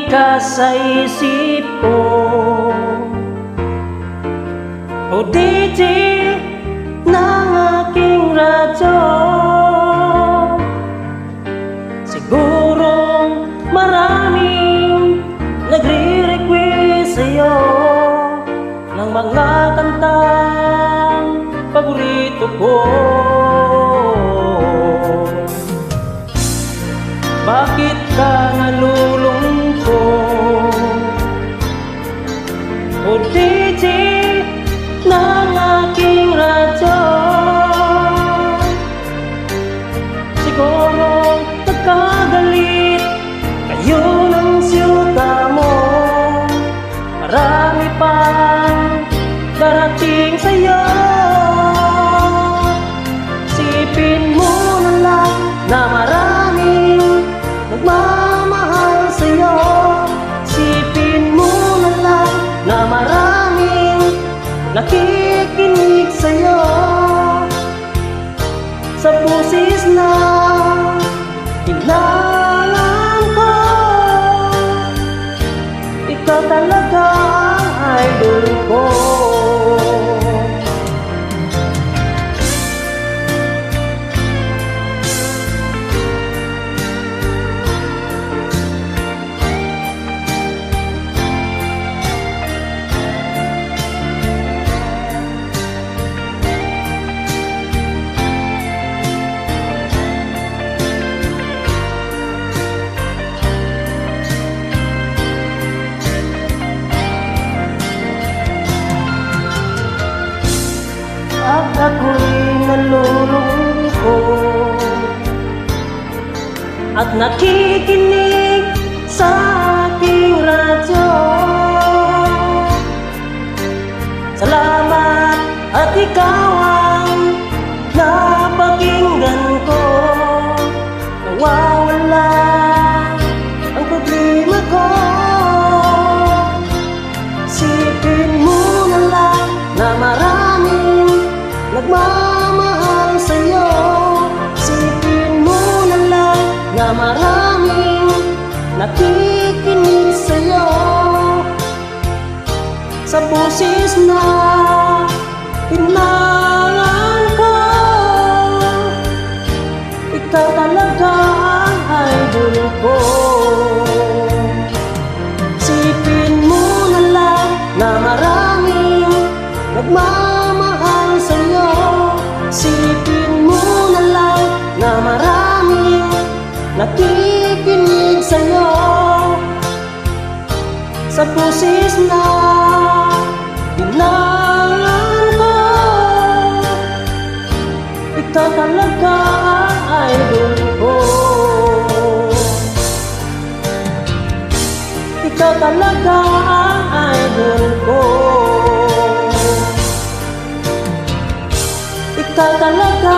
ka sa isip ko. O DJ ng aking radyo, sigurong maraming nagre-request sa'yo ng mga kantang paborito ko. Bakit ka nalulungkot? O DJ ng aking radyo, siguro nagkagalit kayo ng siyuta mo. Marami pang darating sa'yo. Sipin mo na lang na maraming nagmamahal sa'yo. Sipin mo na lang na maraming nakikinig sa'yo. Sa busis na kailangan ko, ikaw talaga ang idol ko. At ako'y nalulungkot at nakikinig sa aking radyo. Salamat at ikaw ang napakinggan ko. Nawawala ang problema ko. Sipin mo na lang na maraming nagmamahal sa'yo. Sipin mo na lang na maraming nakikinig sa'yo. Sa busis na pinangan ko, ikaw talaga ang idol ko. Sipin mo na lang na maraming nagmamahal sa'yo. Sipin mo na lang na maraming nakikinig sa'yo. Sa busis na pinangan ko, ikaw talaga ang idol ko. Ikaw talaga ang idol ko. Ikaw talaga